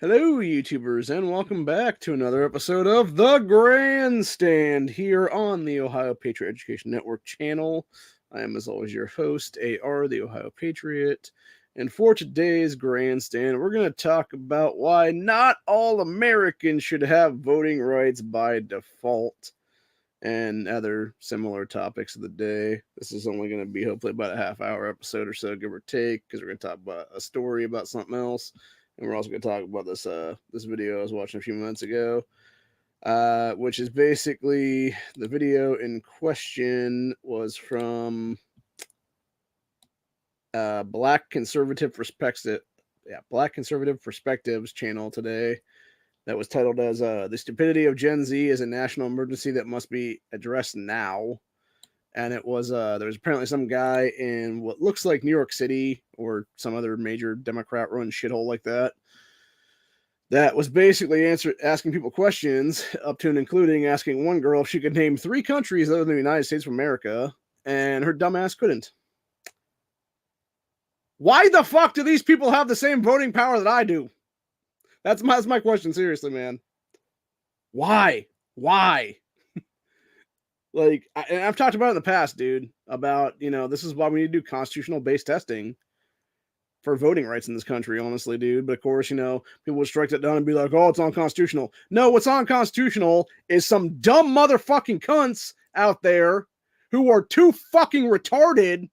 Hello, YouTubers, and welcome back to another episode of The Grandstand here on the Ohio Patriot Education Network channel. I am, as always, your host, AR, the Ohio Patriot. And for today's Grandstand, we're going to talk about why not all Americans should have voting rights by default and other similar topics of the day. This is only going to be hopefully about a half-hour episode or so, give or take, because we're going to talk about a story about something else. And we're also going to talk about this video I was watching a few months ago, which is basically the video in question was from Black Conservative Perspective, Black Conservative Perspectives channel today. That was titled as "The Stupidity of Gen Z is a National Emergency That Must Be Addressed Now." And it was there was apparently some guy in what looks like New York City or some other major Democrat-run shithole like that was basically asking people questions, up to and including asking one girl if she could name 3 countries other than the United States of America, and her dumbass couldn't. Why the fuck do these people have the same voting power that I do? That's my question, seriously, man. Why? Like, I've talked about it in the past, dude, about, this is why we need to do constitutional-based testing for voting rights in this country, honestly, dude. But of course, people would strike that down and be like, oh, it's unconstitutional. No, what's unconstitutional is some dumb motherfucking cunts out there who are too fucking retarded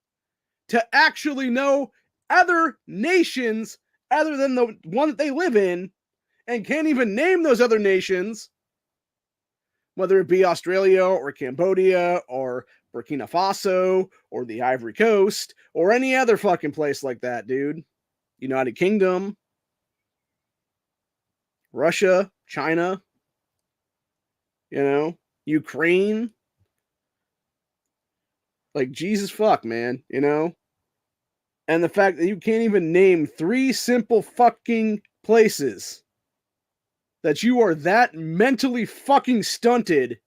to actually know other nations other than the one that they live in and can't even name those other nations, whether it be Australia or Cambodia or Burkina Faso or the Ivory Coast or any other fucking place like that, dude. United Kingdom, Russia, China, Ukraine. Like, Jesus fuck, man, And the fact that you can't even name 3 simple fucking places, that you are that mentally fucking stunted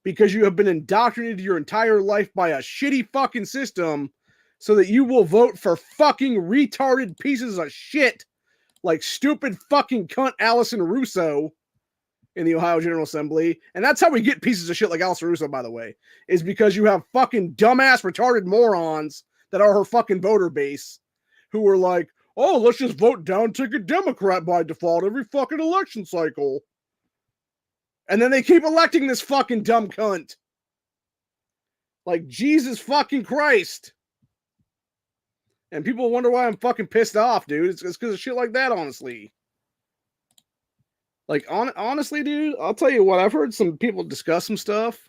because you have been indoctrinated your entire life by a shitty fucking system so that you will vote for fucking retarded pieces of shit like stupid fucking cunt Allison Russo in the Ohio General Assembly. And that's how we get pieces of shit like Allison Russo, by the way, is because you have fucking dumbass retarded morons that are her fucking voter base who are like, oh, let's just vote down ticket Democrat by default every fucking election cycle. And then they keep electing this fucking dumb cunt. Like, Jesus fucking Christ. And people wonder why I'm fucking pissed off, dude. It's because of shit like that, honestly. Like, honestly, dude, I'll tell you what. I've heard some people discuss some stuff,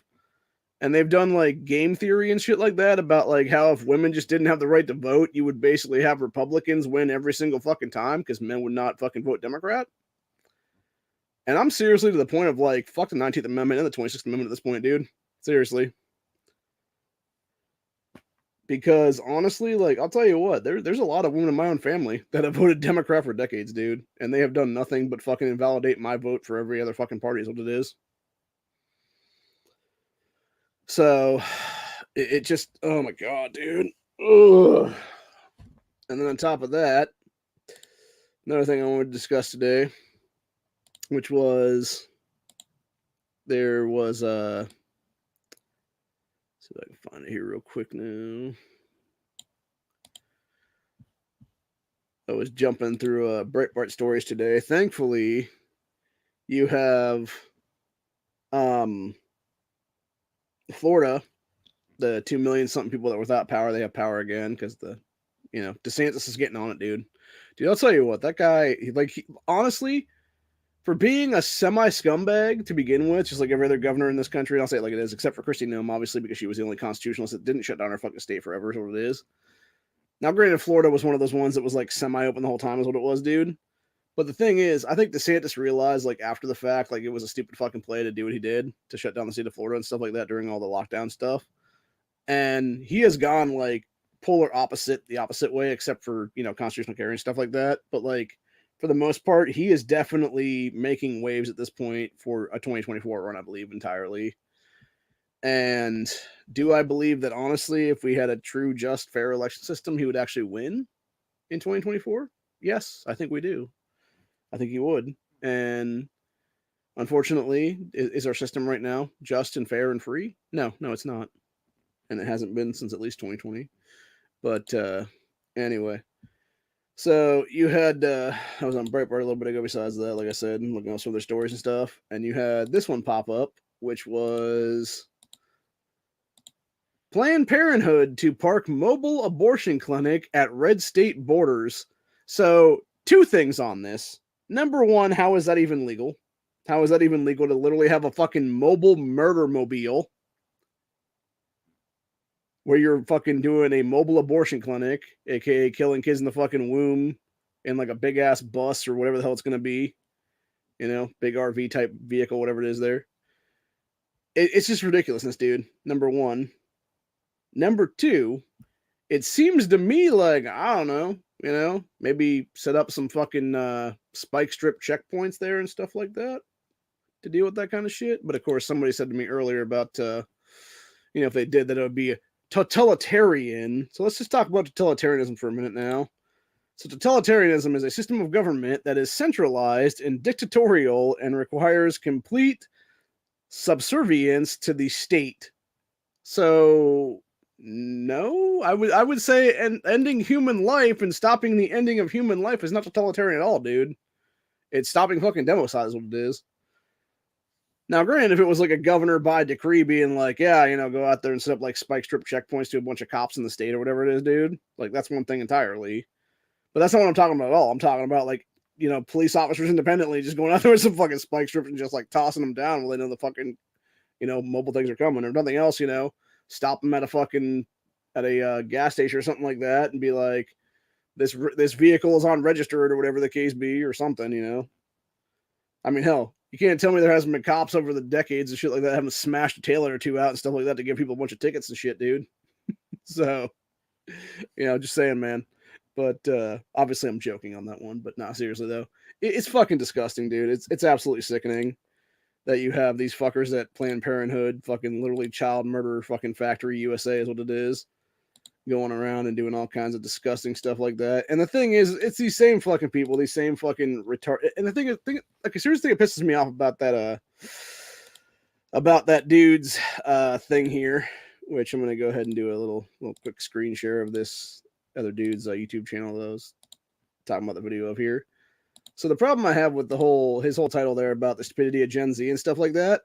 and they've done, like, game theory and shit like that about, like, how if women just didn't have the right to vote, you would basically have Republicans win every single fucking time because men would not fucking vote Democrat. And I'm seriously to the point of, like, fuck the 19th Amendment and the 26th Amendment at this point, dude. Seriously. Because honestly, like, I'll tell you what, there's a lot of women in my own family that have voted Democrat for decades, dude. And they have done nothing but fucking invalidate my vote for every other fucking party is what it is. So, it just, oh my god, dude. Ugh. And then on top of that, another thing I wanted to discuss today, which was, there was, see if I can find it here real quick now. I was jumping through Breitbart stories today. Thankfully, you have Florida, the 2 million something people that were without power, they have power again because DeSantis is getting on it, dude. Dude, I'll tell you what, that guy, honestly, for being a semi-scumbag to begin with, just like every other governor in this country, and I'll say it like it is, except for Kristi Noem, obviously, because she was the only constitutionalist that didn't shut down her fucking state forever, is what it is. Now, granted, Florida was one of those ones that was like semi-open the whole time, is what it was, dude. But the thing is, I think DeSantis realized, like, after the fact, like, it was a stupid fucking play to do what he did to shut down the state of Florida and stuff like that during all the lockdown stuff. And he has gone, like, polar opposite, the opposite way, except for, constitutional carry and stuff like that. But, like, for the most part, he is definitely making waves at this point for a 2024 run, I believe, entirely. And do I believe that, honestly, if we had a true, just, fair election system, he would actually win in 2024? Yes, I think we do. I think he would. And unfortunately, is our system right now just and fair and free? No, it's not. And it hasn't been since at least 2020. But anyway. So you had I was on Breitbart a little bit ago. Besides that, like I said, looking at some of their stories and stuff, and you had this one pop up, which was Planned Parenthood to park mobile abortion clinic at red state borders. So, two things on this. Number one, how is that even legal? How is that even legal to literally have a fucking mobile murder mobile where you're fucking doing a mobile abortion clinic, aka killing kids in the fucking womb in like a big ass bus or whatever the hell it's going to be, you know, big RV type vehicle, whatever it is there. It's just ridiculousness, dude. Number one. Number two, it seems to me like, I don't know, you know, maybe set up some fucking spike strip checkpoints there and stuff like that to deal with that kind of shit. But of course, somebody said to me earlier about, you know, if they did that, it would be totalitarian. So let's just talk about totalitarianism for a minute now. So totalitarianism is a system of government that is centralized and dictatorial and requires complete subservience to the state. So no, I would say ending human life and stopping the ending of human life is not totalitarian at all, dude. It's stopping fucking democide is what it is. Now, granted, if it was like a governor by decree being like, yeah, you know, go out there and set up like spike strip checkpoints to a bunch of cops in the state or whatever it is, dude, like that's one thing entirely. But that's not what I'm talking about at all. I'm talking about like, you know, police officers independently just going out there with some fucking spike strips and just like tossing them down while they know the fucking, you know, mobile things are coming. Or nothing else, you know, stop them at a gas station or something like that and be like, this vehicle is unregistered or whatever the case be or something, you know. I mean, hell, you can't tell me there hasn't been cops over the decades and shit like that having smashed a tailor or two out and stuff like that to give people a bunch of tickets and shit, dude. So, you know, just saying, man. But obviously I'm joking on that one. But nah, seriously though, it's fucking disgusting, dude. It's absolutely sickening that you have these fuckers at Planned Parenthood, fucking literally child murder fucking factory USA is what it is, going around and doing all kinds of disgusting stuff like that. And the thing is, it's these same fucking people, these same fucking retard. And the thing is, like a serious thing that pisses me off about that dude's thing here, which I'm gonna go ahead and do a little quick screen share of this other dude's YouTube channel that I was talking about the video of here. So the problem I have with his whole title there about the stupidity of Gen Z and stuff like that,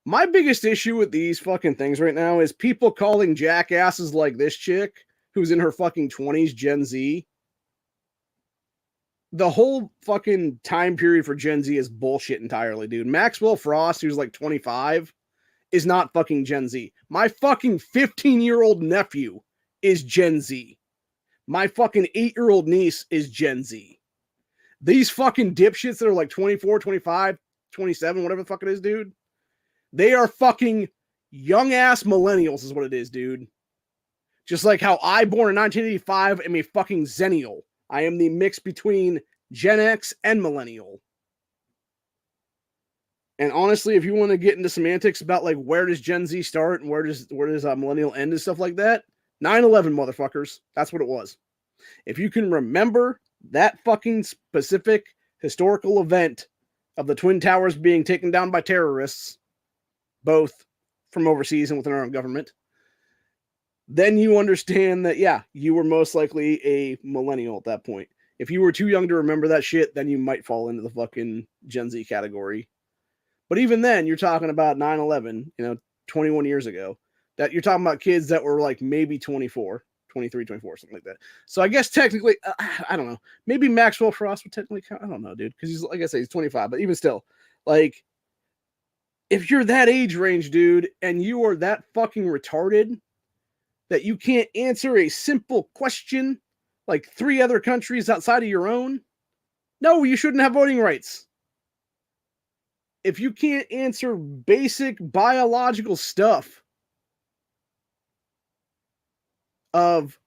my biggest issue with these fucking things right now is people calling jackasses like this chick who's in her fucking 20s Gen Z. The whole fucking time period for Gen Z is bullshit entirely, dude. Maxwell Frost, who's like 25, is not fucking Gen Z. My fucking 15-year-old nephew is Gen Z. My fucking 8-year-old niece is Gen Z. These fucking dipshits that are like 24, 25, 27, whatever the fuck it is, dude. They are fucking young-ass millennials is what it is, dude. Just like how I, born in 1985, am a fucking zennial. I am the mix between Gen X and millennial. And honestly, if you want to get into semantics about like where does Gen Z start and where does millennial end and stuff like that, 9/11, motherfuckers. That's what it was. If you can remember that fucking specific historical event of the Twin Towers being taken down by terrorists, both from overseas and within our own government, then you understand that, yeah, you were most likely a millennial at that point. If you were too young to remember that shit, then you might fall into the fucking Gen Z category. But even then, you're talking about 9/11, 21 years ago. That you're talking about kids that were like maybe 24, 23, 24, something like that. So I guess technically, I don't know. Maybe Maxwell Frost would technically count. I don't know, dude. Because he's, like I say, he's 25. But even still, like, if you're that age range, dude, and you are that fucking retarded that you can't answer a simple question like 3 other countries outside of your own, no, you shouldn't have voting rights. If you can't answer basic biological stuff of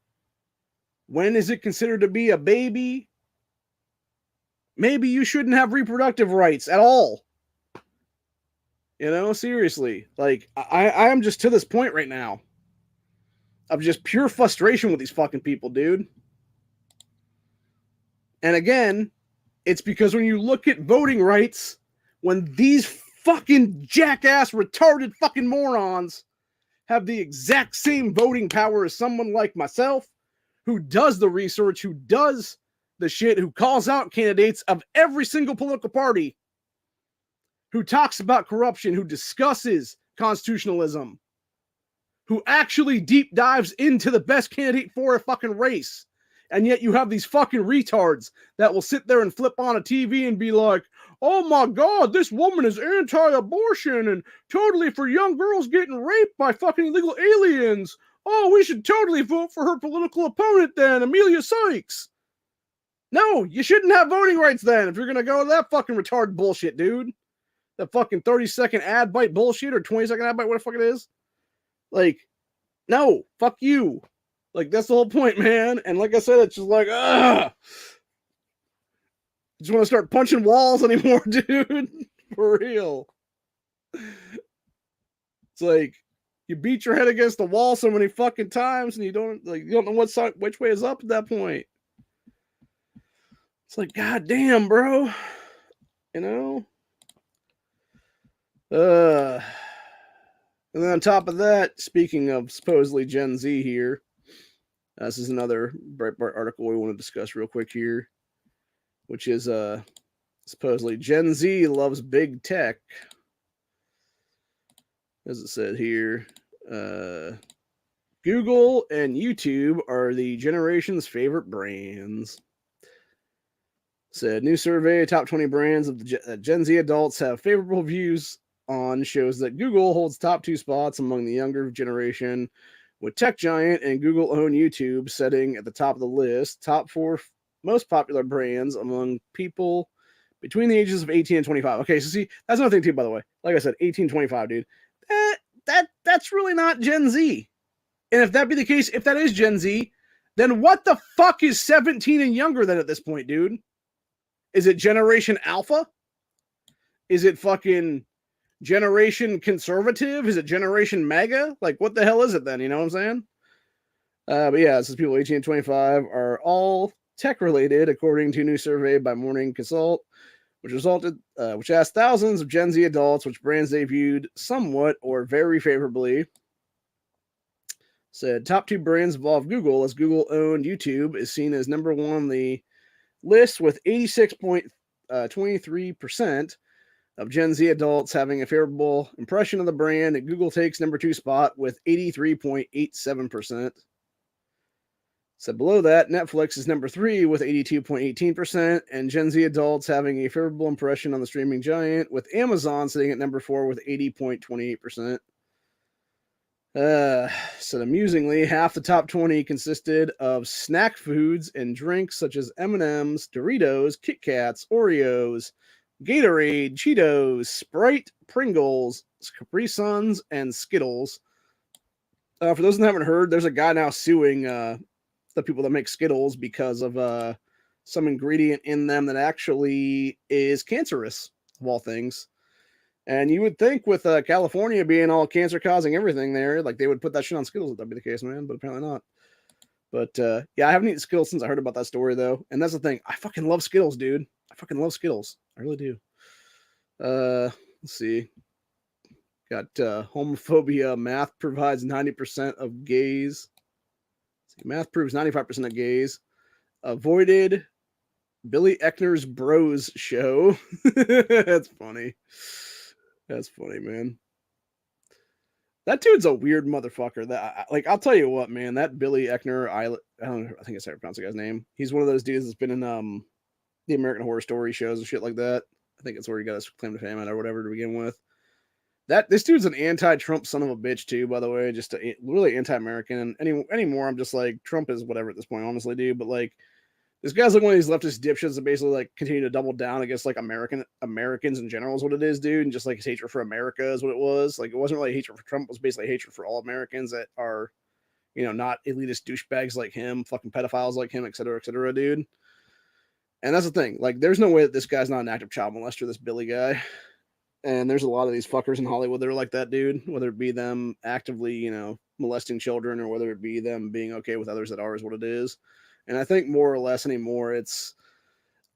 when is it considered to be a baby, maybe you shouldn't have reproductive rights at all. Seriously. Like, I am just to this point right now of just pure frustration with these fucking people, dude. And again, It's because when you look at voting rights, when these fucking jackass, retarded fucking morons have the exact same voting power as someone like myself, who does the research, who does the shit, who calls out candidates of every single political party, who talks about corruption, who discusses constitutionalism, who actually deep dives into the best candidate for a fucking race. And yet you have these fucking retards that will sit there and flip on a TV and be like, oh my God, this woman is anti-abortion and totally for young girls getting raped by fucking illegal aliens. Oh, we should totally vote for her political opponent then, Amelia Sykes. No, you shouldn't have voting rights then if you're going to go to that fucking retarded bullshit, dude. That fucking 30-second ad bite bullshit or 20-second ad bite, what the fuck it is. Like, no, fuck you. Like, that's the whole point, man. And like I said, it's just like, ugh. Just want to start punching walls anymore, dude. For real. It's like, you beat your head against the wall so many fucking times and you don't know what side, which way is up at that point. It's like, god damn, bro. You know? And then on top of that, speaking of supposedly Gen Z here, this is another Breitbart article we want to discuss real quick here, which is supposedly Gen Z loves big tech. As it said here, Google and YouTube are the generation's favorite brands. Said new survey, top 20 brands of the Gen Z adults have favorable views on shows that Google holds top 2 spots among the younger generation, with tech giant and Google-owned YouTube setting at the top of the list. Top 4 most popular brands among people between the ages of 18 and 25. Okay, so see, that's another thing too, by the way. Like I said, 18, 25, dude. That's really not Gen Z. And if that be the case, if that is Gen Z, then what the fuck is 17 and younger then at this point, dude? Is it Generation Alpha? Is it fucking Generation Conservative? Is it Generation Mega? Like, what the hell is it then? You know what I'm saying? But yeah, it says people 18 and 25 are all tech related, according to a new survey by Morning Consult, which asked thousands of Gen Z adults which brands they viewed somewhat or very favorably. Said top 2 brands involve Google, as Google-owned YouTube is seen as number 1 on the list, with 86.23% of Gen Z adults having a favorable impression of the brand. And Google takes number 2 spot with 83.87%. So below that, Netflix is number 3 with 82.18%, and Gen Z adults having a favorable impression on the streaming giant, with Amazon sitting at number 4 with 80.28%. So amusingly, half the top 20 consisted of snack foods and drinks such as M&M's, Doritos, Kit Kats, Oreos, Gatorade, Cheetos, Sprite, Pringles, Capri Suns, and Skittles. For those that haven't heard, there's a guy now suing the people that make Skittles because of some ingredient in them that actually is cancerous, of all things. And you would think with California being all cancer-causing everything there, like they would put that shit on Skittles if that'd be the case, man. But apparently not. But yeah, I haven't eaten Skittles since I heard about that story, though. And that's the thing. I fucking love Skittles, dude. I fucking love Skittles. I really do. Let's see. Got homophobia. Math provides 90% of gays. Math proves 95% of gays. Avoided Billy Eckner's Bros show. That's funny. That's funny, man. That dude's a weird motherfucker. That like, I'll tell you what, man. That Billy Eckner, I don't know, I think it's how to pronounce the guy's name. He's one of those dudes that's been in the American Horror Story shows and shit like that. I think it's where he got his claim to fame at or whatever to begin with. This dude's an anti-Trump son of a bitch too, by the way. Just really anti-American. And anymore, I'm just like, Trump is whatever at this point, honestly, dude. But like, this guy's like one of these leftist dipshits that basically like continue to double down against like Americans in general is what it is, dude. And just like his hatred for America is what it was. Like, it wasn't really hatred for Trump. It was basically hatred for all Americans that are, you know, not elitist douchebags like him, fucking pedophiles like him, et cetera, dude. And that's the thing. Like, there's no way that this guy's not an active child molester, this Billy guy. And there's a lot of these fuckers in Hollywood that are like that, dude. Whether it be them actively, you know, molesting children, or whether it be them being okay with others that are, is what it is. And I think more or less anymore, it's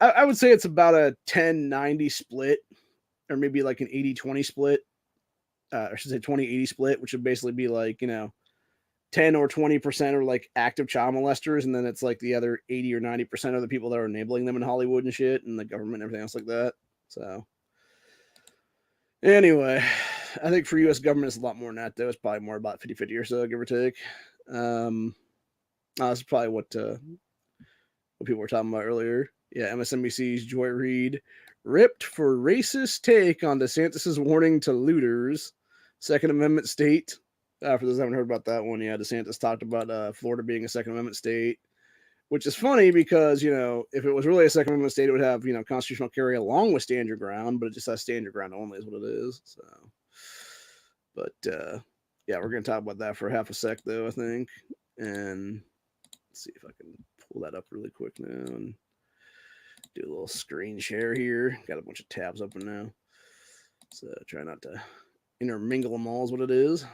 I would say it's about a 10-90 split, or maybe like an 80-20 split. I should say 20-80 split, which would basically be like, 10 or 20% are like active child molesters, and then it's like the other 80 or 90% of the people that are enabling them in Hollywood and shit, and the government and everything else like that. So, anyway, I think for U.S. government, it's a lot more than that, though. It's probably more about 50-50 or so, give or take. That's probably what people were talking about earlier. Yeah, MSNBC's Joy Reid ripped for racist take on DeSantis' warning to looters. Second Amendment state. For those who haven't heard about that one, yeah, DeSantis talked about Florida being a Second Amendment state, which is funny because, if it was really a Second Amendment state, it would have, constitutional carry along with stand your ground, but it just has stand your ground only is what it is. So, but yeah, we're going to talk about that for half a sec, though, I think. And let's see if I can pull that up really quick now and do a little screen share here. Got a bunch of tabs open now. So try not to intermingle them all is what it is.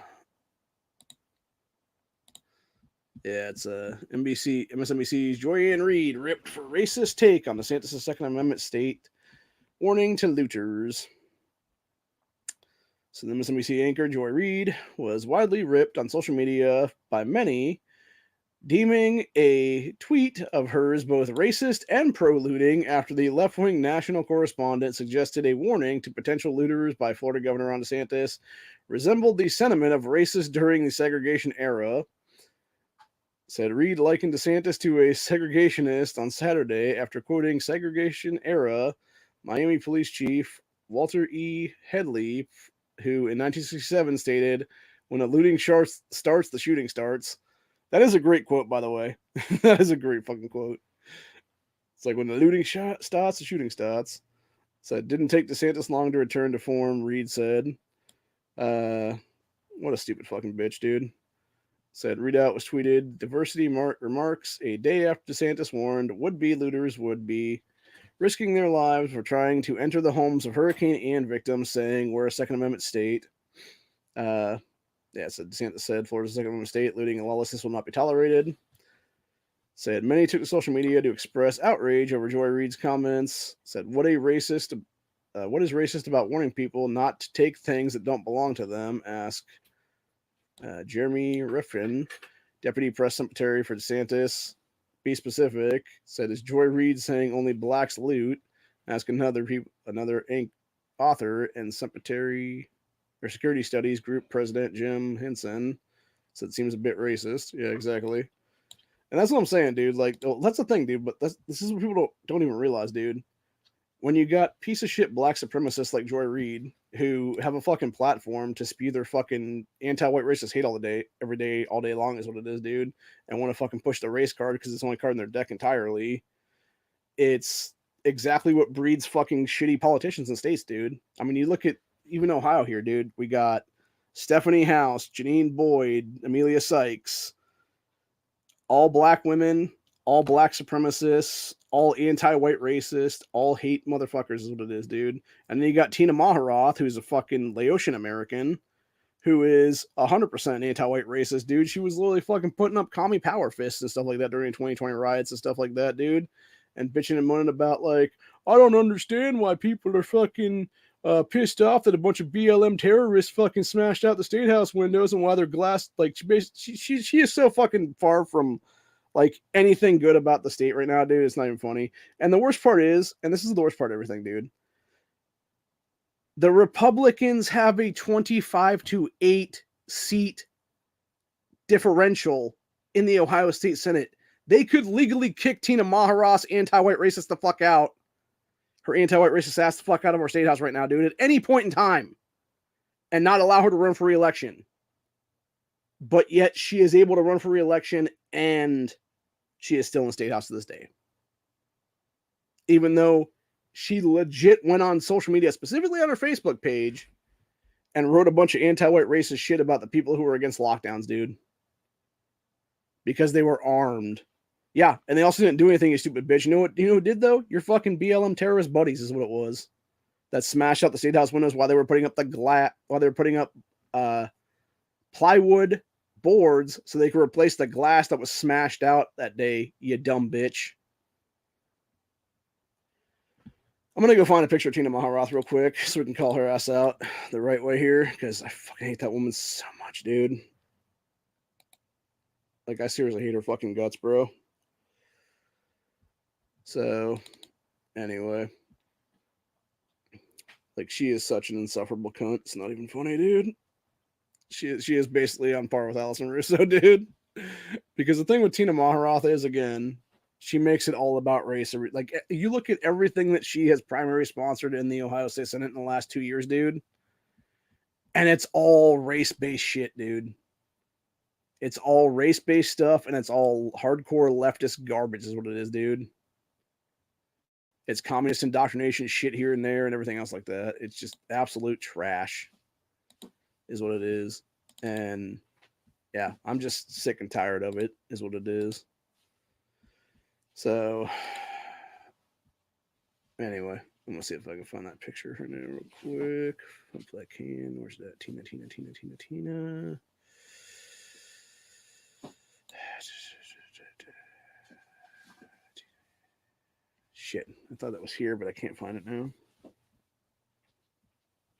Yeah, it's MSNBC's Joy Reid ripped for racist take on DeSantis' Second Amendment state, warning to looters. So the MSNBC anchor Joy Reid was widely ripped on social media by many, deeming a tweet of hers both racist and pro-looting after the left-wing national correspondent suggested a warning to potential looters by Florida Governor Ron DeSantis resembled the sentiment of racists during the segregation era. Said Reid likened DeSantis to a segregationist on Saturday after quoting segregation era Miami Police Chief Walter E. Headley, who in 1967 stated, "When a looting starts, the shooting starts." That is a great quote, by the way. That is a great fucking quote. It's like, when the looting starts, the shooting starts. So it didn't take DeSantis long to return to form, Reid said. What a stupid fucking bitch, dude. Said readout was tweeted, diversity remarks a day after DeSantis warned would-be looters would be risking their lives for trying to enter the homes of Hurricane Ian victims, saying we're a Second Amendment state. So DeSantis said Florida's a Second Amendment state, looting and lawlessness will not be tolerated. Said many took to social media to express outrage over Joy Reid's comments. Said what is racist about warning people not to take things that don't belong to them? Asked Jeremy Riffin, Deputy Press Secretary for DeSantis. Be specific. Said is Joy Reid saying only blacks loot? Ask another author and Secretary or Security Studies Group President Jim Henson. Said it seems a bit racist. Yeah, exactly. And that's what I'm saying, dude. Like, that's the thing, dude. But this is what people don't even realize, dude. When you got piece of shit black supremacists like Joy Reid who have a fucking platform to spew their fucking anti-white racist hate all day, every day, all day long is what it is, dude, and want to fucking push the race card because it's the only card in their deck entirely, it's exactly what breeds fucking shitty politicians in states, dude. I mean, you look at even Ohio here, dude. We got Stephanie House, Janine Boyd, Amelia Sykes, all black women, all black supremacists, all anti-white racist, all hate motherfuckers is what it is, dude. And then you got Tina Maharoth, who's a fucking Laotian American, who is 100% anti-white racist, dude. She was literally fucking putting up commie power fists and stuff like that during 2020 riots and stuff like that, dude. And bitching and moaning about, like, I don't understand why people are fucking pissed off that a bunch of BLM terrorists fucking smashed out the State House windows and why they're glass. Like, she is so fucking far from like anything good about the state right now, dude. It's not even funny. And the worst part is, and this is the worst part of everything, dude, the Republicans have a 25-8 seat differential in the Ohio State Senate. They could legally kick Tina Maharoth's anti-white racist the fuck out. Her anti-white racist ass the fuck out of our state house right now, dude, at any point in time, and not allow her to run for re-election. But yet she is able to run for re-election, and she is still in the state house to this day. Even though she legit went on social media, specifically on her Facebook page, and wrote a bunch of anti-white racist shit about the people who were against lockdowns, dude. Because they were armed. Yeah, and they also didn't do anything, you stupid bitch. You know who did, though? Your fucking BLM terrorist buddies is what it was. That smashed out the state house windows while they were putting up plywood boards so they could replace the glass that was smashed out that day, you dumb bitch. gonna go find a picture of Tina Maharoth real quick so we can call her ass out the right way here, because I fucking hate that woman so much, dude. Like, I seriously hate her fucking guts, bro. So, anyway. Like, she is such an insufferable cunt. It's not even funny, dude. She is basically on par with Allison Russo, dude. Because the thing with Tina Maharoth is, again, she makes it all about race. Like, you look at everything that she has primary sponsored in the Ohio State Senate in the last 2 years, dude, and it's all race-based shit, dude. It's all race-based stuff, and it's all hardcore leftist garbage is what it is, dude. It's communist indoctrination shit here and there and everything else like that. It's just absolute trash is what it is. And yeah, I'm just sick and tired of it is what it is. So anyway, I'm going to see if I can find that picture of her now real quick. Hopefully I can. Where's that? Tina. Shit, I thought that was here, but I can't find it now.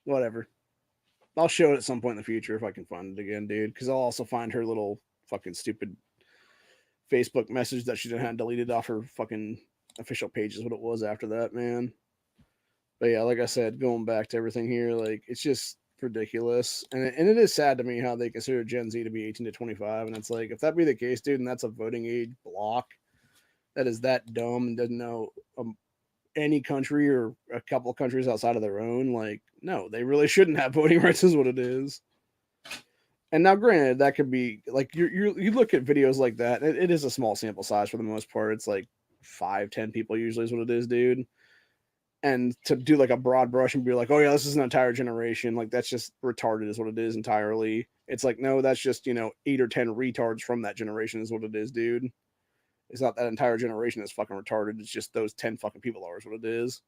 Whatever. I'll show it at some point in the future if I can find it again, dude. Because I'll also find her little fucking stupid Facebook message that she had deleted off her fucking official page is what it was after that, man. But yeah, like I said, going back to everything here, like, it's just ridiculous. And it is sad to me how they consider Gen Z to be 18 to 25. And it's like, if that be the case, dude, and that's a voting age block that is that dumb and doesn't know any country or a couple of countries outside of their own, like, no, they really shouldn't have voting rights is what it is. And now, granted, that could be like you look at videos like that. It is a small sample size for the most part. It's like 5-10 people usually is what it is, dude. And to do like a broad brush and be like, oh yeah, this is an entire generation, like, that's just retarded is what it is entirely. It's like, no, that's just 8 or 10 retards from that generation is what it is, dude. It's not that entire generation that's fucking retarded. It's just those 10 fucking people are what it is.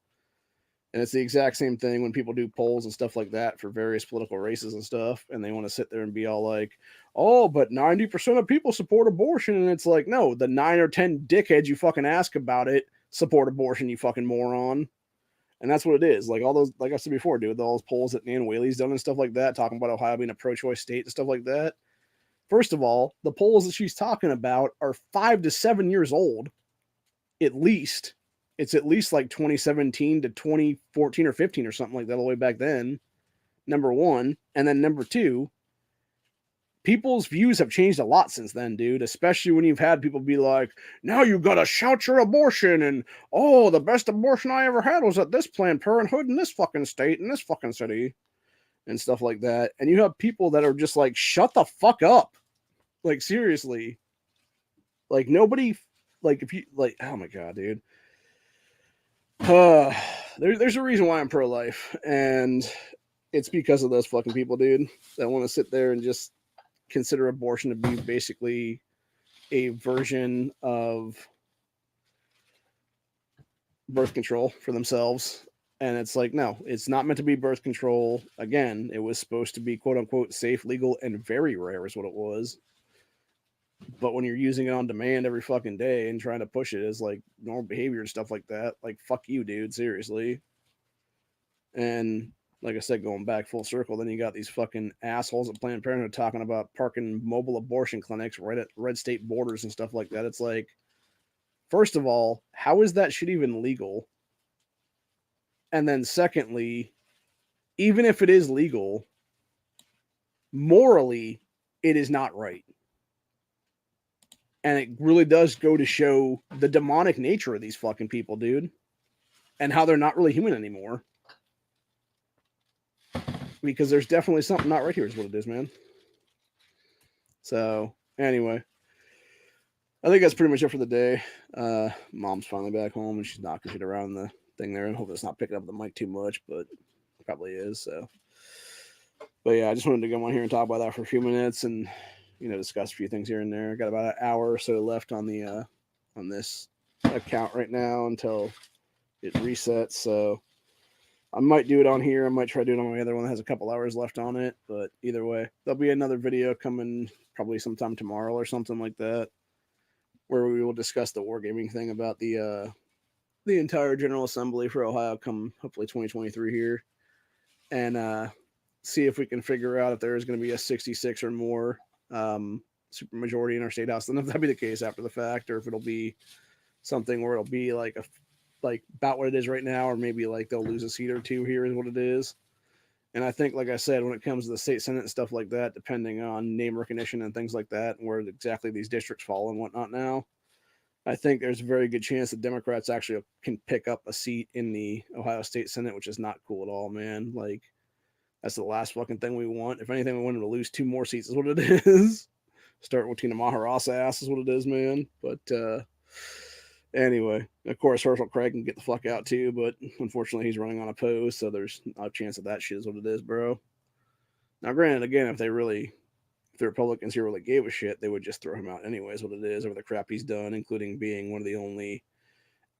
And it's the exact same thing when people do polls and stuff like that for various political races and stuff. And they want to sit there and be all like, oh, but 90% of people support abortion. And it's like, no, the 9 or 10 dickheads you fucking ask about it support abortion, you fucking moron. And that's what it is. Like, all those, like I said before, dude, all those polls that Nan Whaley's done and stuff like that, talking about Ohio being a pro-choice state and stuff like that. First of all, the polls that she's talking about are 5 to 7 years old, at least. It's at least like 2017 to 2014 or 15 or something like that, all the way back then, number one. And then number two, people's views have changed a lot since then, dude, especially when you've had people be like, now you got to shout your abortion, and, oh, the best abortion I ever had was at this Planned Parenthood in this fucking state, in this fucking city, and stuff like that. And you have people that are just like, shut the fuck up. Like, seriously. Like, nobody, like, if you, like, oh my God, dude. There's a reason why I'm pro-life, and it's because of those fucking people, dude, that want to sit there and just consider abortion to be basically a version of birth control for themselves. And it's like, no, it's not meant to be birth control. Again, it was supposed to be quote unquote safe, legal, and very rare is what it was. But when you're using it on demand every fucking day and trying to push it as like normal behavior and stuff like that, like, fuck you, dude, seriously. And like I said, going back full circle, then you got these fucking assholes at Planned Parenthood talking about parking mobile abortion clinics right at red state borders and stuff like that. It's like, first of all, how is that shit even legal? And then secondly, even if it is legal, morally, it is not right. And it really does go to show the demonic nature of these fucking people, dude. And how they're not really human anymore. Because there's definitely something not right here is what it is, man. So, anyway. I think that's pretty much it for the day. Mom's finally back home and she's knocking shit around the thing there. I hope it's not picking up the mic too much, but it probably is, so. But yeah, I just wanted to come on here and talk about that for a few minutes and, discuss a few things here and there. I got about an hour or so left on the on this account right now until it resets. So I might do it on here. I might try to do it on my other one that has a couple hours left on it. But either way, there'll be another video coming probably sometime tomorrow or something like that, where we will discuss the wargaming thing about the the entire General Assembly for Ohio come hopefully 2023 here, and see if we can figure out if there is going to be a 66 or more supermajority in our state house. Then if that'll be the case after the fact, or if it'll be something where it'll be like about what it is right now, or maybe like they'll lose a seat or two here is what it is. And I think, like I said, when it comes to the state senate and stuff like that, depending on name recognition and things like that, and where exactly these districts fall and whatnot now, I think there's a very good chance that Democrats actually can pick up a seat in the Ohio State Senate, which is not cool at all, man. Like, that's the last fucking thing we want. If anything, we want them to lose 2 more seats is what it is. Start with Tina Maharasa ass is what it is, man. But anyway, of course, Herschel Craig can get the fuck out too, but unfortunately he's running unopposed, so there's not a chance of that shit is what it is, bro. Now, granted, again, if the Republicans here really gave a shit, they would just throw him out anyways, what it is, over the crap he's done, including being one of the only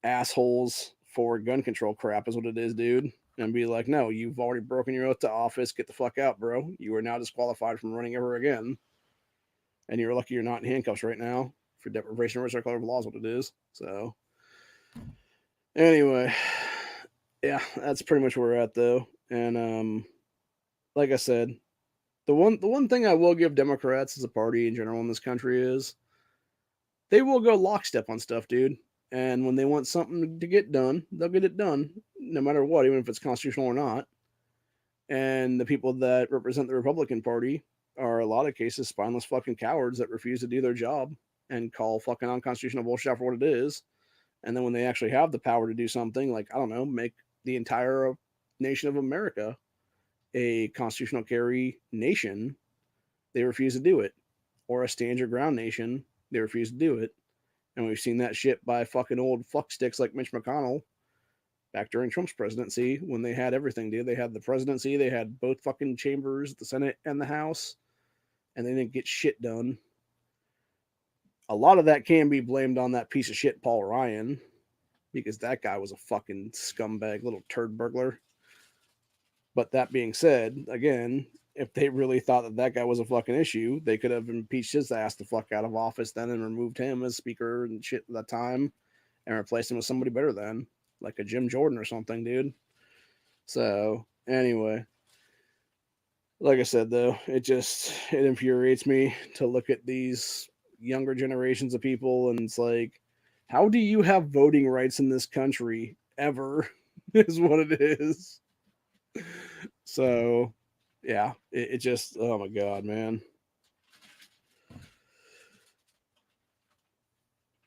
assholes for gun control crap is what it is, dude. And be like, no, you've already broken your oath to office. Get the fuck out, bro. You are now disqualified from running ever again. And you're lucky you're not in handcuffs right now for deprivation of color of law is what it is. So, anyway, yeah, that's pretty much where we're at, though. And like I said, the one thing I will give Democrats as a party in general in this country is they will go lockstep on stuff, dude. And when they want something to get done, they'll get it done, no matter what, even if it's constitutional or not. And the people that represent the Republican Party are, a lot of cases, spineless fucking cowards that refuse to do their job and call fucking unconstitutional bullshit for what it is. And then when they actually have the power to do something, like, I don't know, make the entire nation of America a constitutional carry nation, they refuse to do it. Or a stand your ground nation, they refuse to do it. And we've seen that shit by fucking old fucksticks like Mitch McConnell back during Trump's presidency when they had everything, dude. They had the presidency, they had both fucking chambers, the Senate and the House, and they didn't get shit done. A lot of that can be blamed on that piece of shit Paul Ryan, because that guy was a fucking scumbag little turd burglar. But that being said, again, if they really thought that that guy was a fucking issue, they could have impeached his ass the fuck out of office then and removed him as speaker and shit at that time and replaced him with somebody better then, like a Jim Jordan or something, dude. So, anyway, like I said, though, it infuriates me to look at these younger generations of people, and it's like, how do you have voting rights in this country ever? Is what it is. So, yeah, it just, oh my God, man.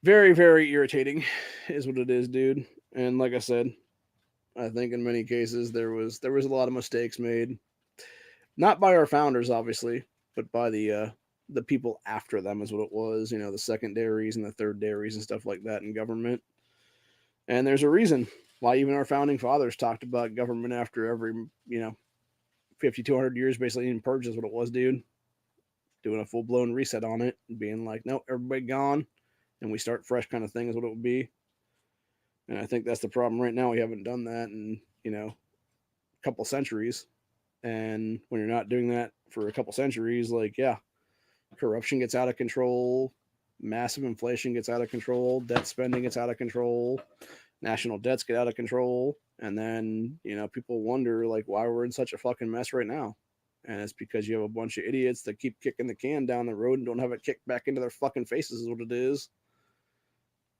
Very, very irritating is what it is, dude. And like I said, I think in many cases there was a lot of mistakes made, not by our founders, obviously, but by the people after them is what it was. You know, the secondaries and the third dairies and stuff like that in government. And there's a reason why even our founding fathers talked about government after every 5,200 years, basically in purge is what it was, dude. Doing a full blown reset on it and being like, nope, everybody gone, and we start fresh, kind of thing is what it would be. And I think that's the problem right now. We haven't done that in a couple centuries. And when you're not doing that for a couple centuries, like, yeah, corruption gets out of control, massive inflation gets out of control, debt spending gets out of control, national debts get out of control, and then people wonder like why we're in such a fucking mess right now. And it's because you have a bunch of idiots that keep kicking the can down the road and don't have it kicked back into their fucking faces is what it is.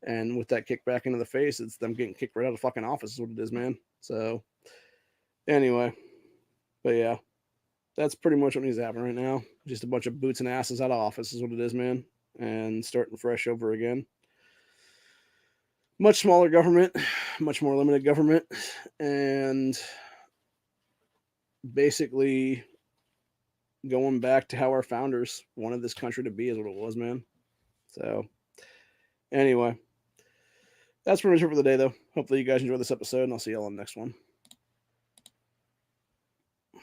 And with that kick back into the face, it's them getting kicked right out of fucking office is what it is, man. So anyway, but yeah, that's pretty much what needs to happen right now. Just a bunch of boots and asses out of office is what it is, man. And starting fresh over again. Much smaller government, much more limited government, and basically going back to how our founders wanted this country to be is what it was, man. So anyway, that's pretty much it for the day, though. Hopefully you guys enjoyed this episode, and I'll see y'all on the next one.